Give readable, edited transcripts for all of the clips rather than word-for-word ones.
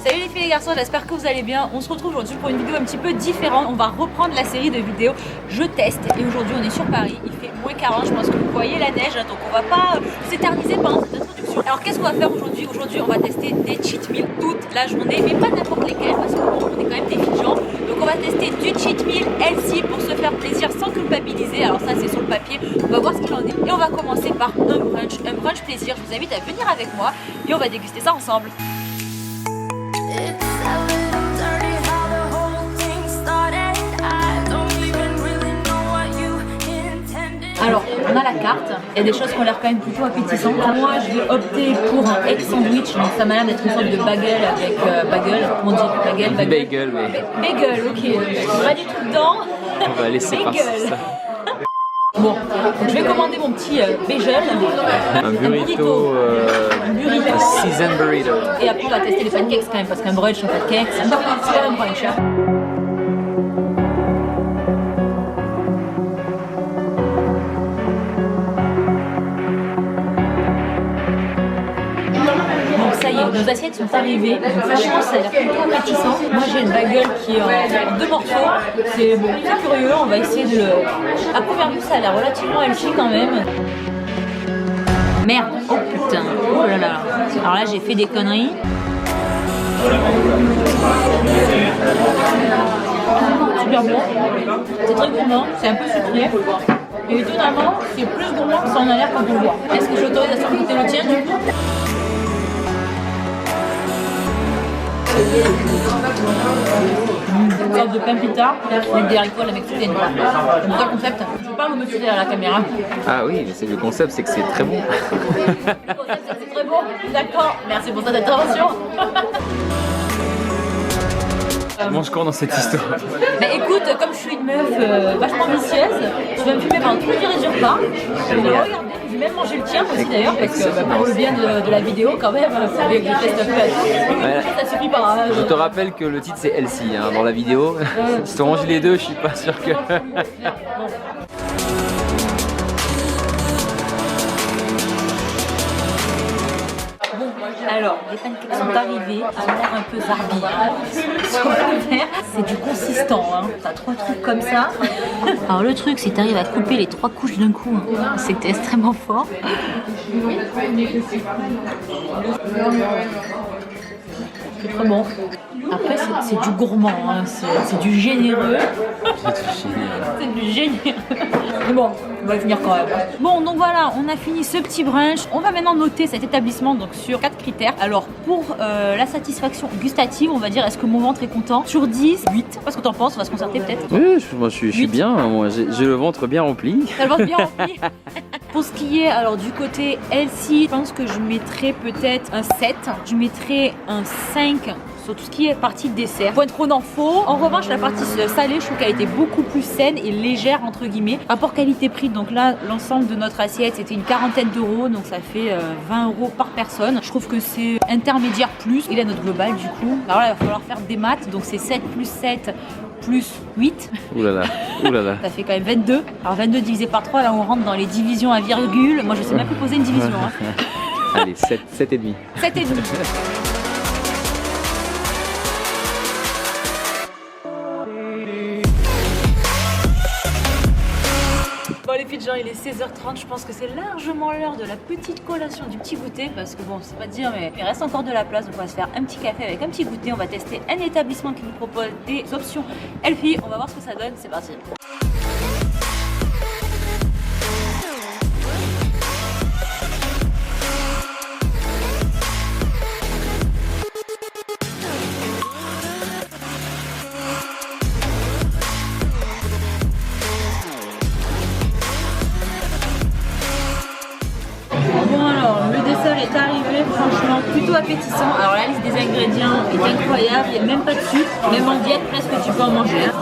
Salut les filles et les garçons, j'espère que vous allez bien. On se retrouve aujourd'hui pour une vidéo un petit peu différente. On va reprendre la série de vidéos Je teste. Et aujourd'hui on est sur Paris, il fait moins 40, je pense que vous voyez la neige, donc on va pas s'éterniser pendant cette introduction. Alors qu'est-ce qu'on va faire aujourd'hui? Aujourd'hui on va tester des cheat meals toute la journée, mais pas n'importe lesquels parce qu'on est quand même des filles gens. Donc on va tester du cheat meal healthy pour se faire plaisir sans culpabiliser. Alors ça c'est sur le papier, on va voir ce qu'il en est. Et on va commencer par un brunch plaisir. Je vous invite à venir avec moi et on va déguster ça ensemble. Alors, on a la carte, il y a des choses qui ont l'air quand même plutôt appétissantes. Moi, je vais opter pour un egg sandwich, donc ça m'a l'air d'être une sorte de bagel avec bagel, on dit bagel, Bagel, mais... Bagel, ok, pas du tout dedans. On va laisser passer ça. Bon, donc je vais commander mon petit bagel, un burrito, seasoned burrito. Et après on va tester les pancakes quand même, parce qu'un brunch, un pancake, c'est pas un brunch. Ça y est, nos assiettes sont arrivées. Franchement, ça a l'air plutôt appétissant. Moi, j'ai une bagel qui est en deux morceaux. C'est bon, c'est curieux. On va essayer de le. À première vue, ça a l'air relativement healthy quand même. Merde. Oh putain. Oh là là. Alors là, j'ai fait des conneries. Super bon. C'est très gourmand. C'est un peu sucré. Et étonnamment, c'est plus gourmand que ça en a l'air quand on le voit. Est-ce que je t'autorise à surgoûter le tien du coup? Une sorte de pain pita avec des haricots à la mexicaine. C'est ça le concept. Je parle au monsieur derrière la caméra. Ah oui, mais c'est le concept, c'est que c'est très bon. Le concept, c'est que c'est très bon. D'accord, merci pour cette intervention. Tu manges quoi dans cette histoire? Bah écoute, comme je suis une meuf vachement ambitieuse, je vais me fumer pendant tout le durée du repas. Je vais regarder, je vais même manger le tien aussi d'ailleurs, parce que pour le bien de la vidéo quand même, vous savez que je teste un peu à tout. Ouais. Ça suffit pas. Je te rappelle que le titre c'est Healthy hein, dans la vidéo. Si tu manges les deux, je suis pas sûr que... Alors, les pancakes sont arrivés, à l'air un peu zarbi. C'est du consistant, hein. T'as trois trucs comme ça. Alors le truc, c'est que t'arrives à couper les trois couches d'un coup, hein. C'est que t'es extrêmement fort. C'est très bon. Après, c'est du gourmand, hein. C'est du généreux. C'est du généreux. Mais bon, on va finir quand même. Bon, donc voilà, on a fini ce petit brunch. On va maintenant noter cet établissement donc sur 4 critères. Alors, pour la satisfaction gustative, on va dire, est-ce que mon ventre est content? Sur 10, 8. Qu'est-ce que t'en penses? On va se concerter peut-être. Oui, moi je suis bien. Moi, j'ai le ventre bien rempli. T'as le ventre bien rempli. Pour ce qui est alors du côté healthy, je pense que je mettrais peut-être un 7. Je mettrais un 5 sur tout ce qui est partie dessert. Point trop d'en faux. En revanche, la partie salée, je trouve qu'elle était beaucoup plus saine et légère entre guillemets. Rapport qualité-prix, donc là, l'ensemble de notre assiette, c'était une quarantaine d'euros, donc ça fait 20 € par personne. Je trouve que c'est intermédiaire plus. Et là, notre global du coup. Alors là, il va falloir faire des maths, donc c'est 7 plus 7 plus 8. Oulala, oulala. Ça fait quand même 22. Alors 22 divisé par 3, là on rentre dans les divisions à virgule. Moi je sais même plus poser une division. Hein. Allez, 7,5. 7,5. Bon les filles, genre il est 16h30, je pense que c'est largement l'heure de la petite collation, du petit goûter, parce que bon, c'est pas dire, mais il reste encore de la place, donc on va se faire un petit café avec un petit goûter. On va tester un établissement qui nous propose des options healthy. On va voir ce que ça donne, c'est parti. Bon alors, le dessert est arrivé, franchement plutôt appétissant. Alors la liste des ingrédients est incroyable, il n'y a même pas de sucre, même en diète presque tu peux en manger. Hein.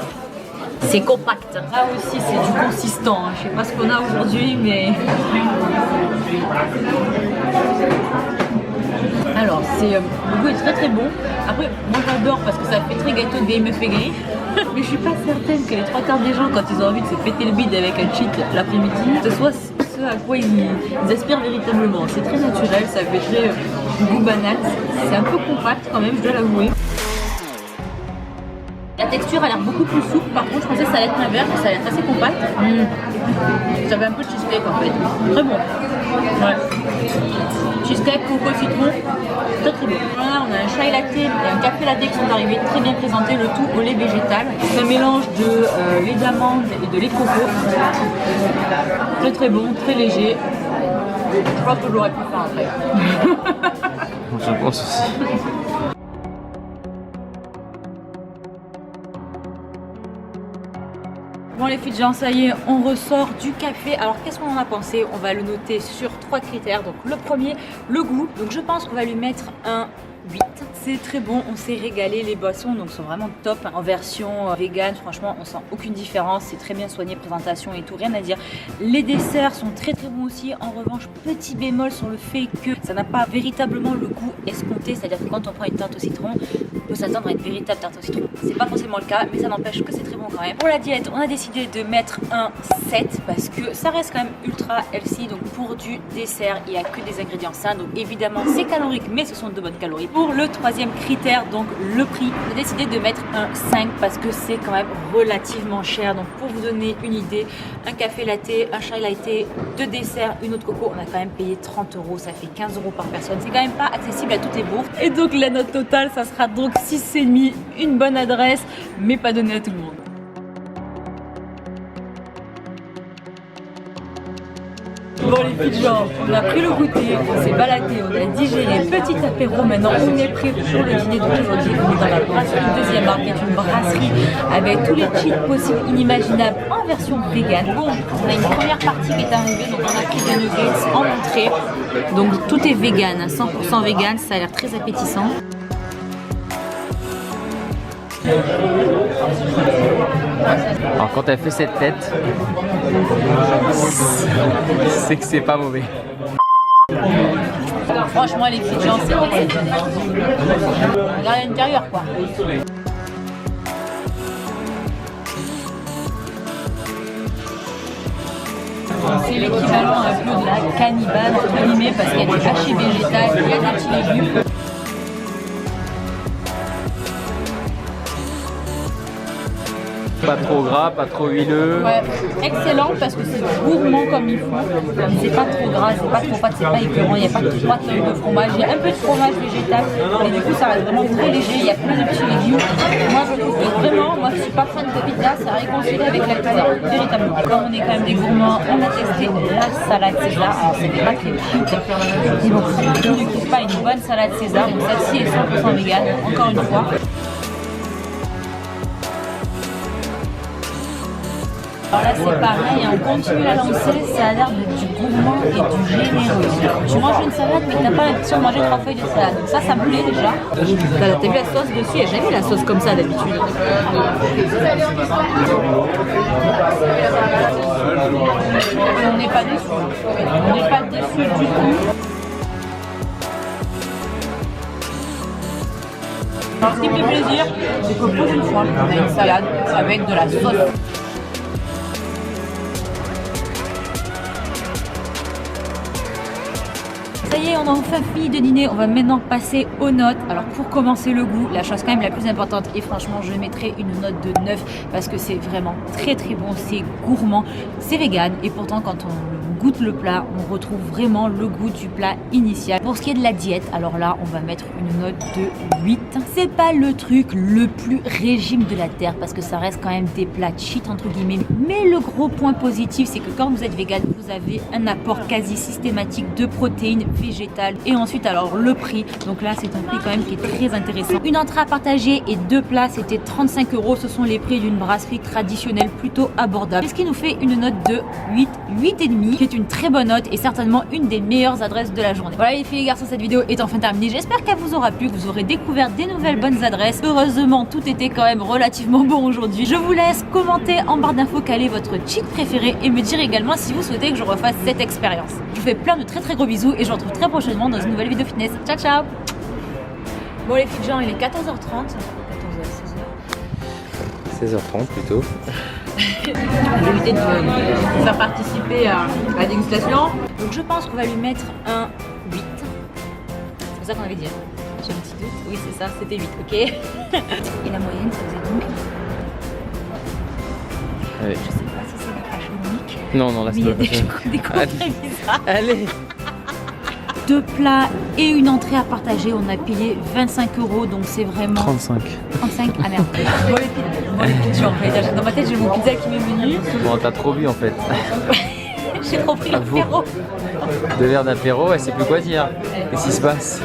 C'est compact, là aussi c'est du consistant, hein. Je sais pas ce qu'on a aujourd'hui mais... Alors le goût est très très bon. Après moi j'adore parce que ça fait très gâteau de vieille meuf aigrie. Mais je suis pas certaine que les trois quarts des gens quand ils ont envie de se péter le bide avec un cheat l'après-midi, ce soit ce à quoi ils aspirent véritablement. C'est très naturel, ça fait très goût banane. C'est un peu compact quand même, je dois l'avouer. La texture a l'air beaucoup plus souple, par contre je pensais que ça allait être l'inverse, mais ça a l'air assez compact. J'avais un peu de cheesecake en fait. Très bon. Ouais. Cheesecake, coco, citron, très très bon. Voilà, on a un chai latte et un café latte qui sont arrivés, très bien présentés, le tout au lait végétal. C'est un mélange de lait d'amande et de lait de coco. Très très bon, très léger. Je pense que j'aurais pu faire après. Je pense aussi. Bon les filles, ça y est, on ressort du café. Alors qu'est-ce qu'on en a pensé? On va le noter sur 3 critères. Donc le premier, le goût. Donc je pense qu'on va lui mettre un 8. C'est très bon, on s'est régalé, les boissons donc sont vraiment top. En version vegan, franchement on sent aucune différence, c'est très bien soigné, présentation et tout, rien à dire. Les desserts sont très très bons aussi. En revanche, petit bémol sur le fait que ça n'a pas véritablement le goût escompté, c'est-à-dire que quand on prend une tarte au citron, on peut s'attendre à une véritable tarte au citron. C'est pas forcément le cas, mais ça n'empêche que c'est très bon quand même. Pour la diète, on a décidé de mettre un 7 parce que ça reste quand même ultra healthy. Donc pour du dessert, il n'y a que des ingrédients sains, donc évidemment c'est calorique, mais ce sont de bonnes calories. Pour le troisième critère, donc le prix, on a décidé de mettre un 5 parce que c'est quand même relativement cher. Donc pour vous donner une idée, un café latte, un chai latte, 2 desserts, une eau de coco, on a quand même payé 30 €, ça fait 15 € par personne. C'est quand même pas accessible à toutes les bourses. Et donc la note totale, ça sera donc 6,5, une bonne adresse, mais pas donnée à tout le monde. Bon les filles, genre, on a pris le goûter, on s'est baladé, on a digéré, petit apéro, maintenant on est prêt pour le dîner d'aujourd'hui. On est dans la brasserie Deuxième Marque, qui est une brasserie avec tous les cheats possibles, inimaginables, en version vegan. Bon, on a une première partie qui est arrivée, donc on a pris des nuggets en entrée. Donc tout est vegan, 100% vegan, ça a l'air très appétissant. Alors quand elle fait cette tête, c'est que c'est pas mauvais. Franchement les petites gens, c'est exceptionnel. Regarde l'intérieur quoi. C'est l'équivalent un peu de la cannibale entre guillemets parce qu'il y a des hachis végétales, il y a des petits légumes. Pas trop gras, pas trop huileux. Ouais, excellent parce que c'est gourmand comme il faut. C'est pas trop gras, c'est pas trop pâte, c'est pas écœurant, il n'y a pas 3 tonnes de fromage, il y a un peu de fromage végétal et du coup ça reste vraiment très léger, il y a plein de petits légumes. Moi je trouve que vraiment, moi je suis pas fan de pizza, c'est réconcilié avec la pizza, véritablement. Comme on est quand même des gourmands, on a testé la salade César, alors c'était pas très cheap. Donc si on ne kiffe pas une bonne salade César, donc celle-ci est 100% vegan, encore une fois. Alors là c'est pareil, on continue la lancer, ça a l'air d'être du gourmand et du généreux. Tu manges une salade mais t'as pas l'impression de manger 3 feuilles de salade. Donc ça me plaît déjà. T'as vu la sauce dessus, il n'y a jamais la sauce comme ça d'habitude. On n'est pas déçus. On n'est pas déçus du tout. Alors ce qui me fait plaisir, c'est que pour une fois, on a une salade avec de la sauce. Ça y est, on a enfin fini de dîner, on va maintenant passer aux notes. Alors pour commencer le goût, la chose quand même la plus importante, et franchement je mettrai une note de 9 parce que c'est vraiment très très bon, c'est gourmand, c'est vegan et pourtant quand on goûte le plat, on retrouve vraiment le goût du plat initial. Pour ce qui est de la diète, alors là on va mettre une note de 8. C'est pas le truc le plus régime de la terre parce que ça reste quand même des plats cheat entre guillemets, mais le gros point positif c'est que quand vous êtes vegan, vous avez un apport quasi systématique de protéines végétales. Et ensuite alors le prix, donc là c'est un prix quand même qui est très intéressant. Une entrée à partager et 2 plats c'était 35 €, ce sont les prix d'une brasserie traditionnelle plutôt abordable, ce qui nous fait une note de 8, 8,5, qui est une très bonne note et certainement une des meilleures adresses de la journée. Voilà les filles et garçons, cette vidéo est enfin terminée, j'espère qu'elle vous aura plu, que vous aurez découvert des nouvelles bonnes adresses. Heureusement tout était quand même relativement bon aujourd'hui. Je vous laisse commenter en barre d'infos quel est votre cheat préféré et me dire également si vous souhaitez que je refasse cette expérience. Je vous fais plein de très gros bisous et je vous retrouve très prochainement dans une nouvelle vidéo fitness. Ciao ciao. Bon les filles, genre il est 14h30. 16h30 plutôt. J'ai évité de vous faire participer à la dégustation. Donc je pense qu'on va lui mettre un 8. ça qu'on avait dit. J'ai un petit doute. Oui, c'est ça, c'était 8, ok. Et la moyenne, ça faisait donc. Ouais. Je sais pas si c'est la page unique. Non, non, là Mais c'est il y a pas des comptes très bizarres. Allez. 2 plats et une entrée à partager. On a payé 25 €, donc c'est vraiment. 35. 35. Ah merde. Bon, les pizzas, dans ma tête, j'ai mon pizza qui m'est venu. Bon, t'as trop bu en fait. J'ai trop pris À vous. l'apéro. 2 verres d'apéro, elle sait plus quoi dire. Qu'est-ce qui se passe?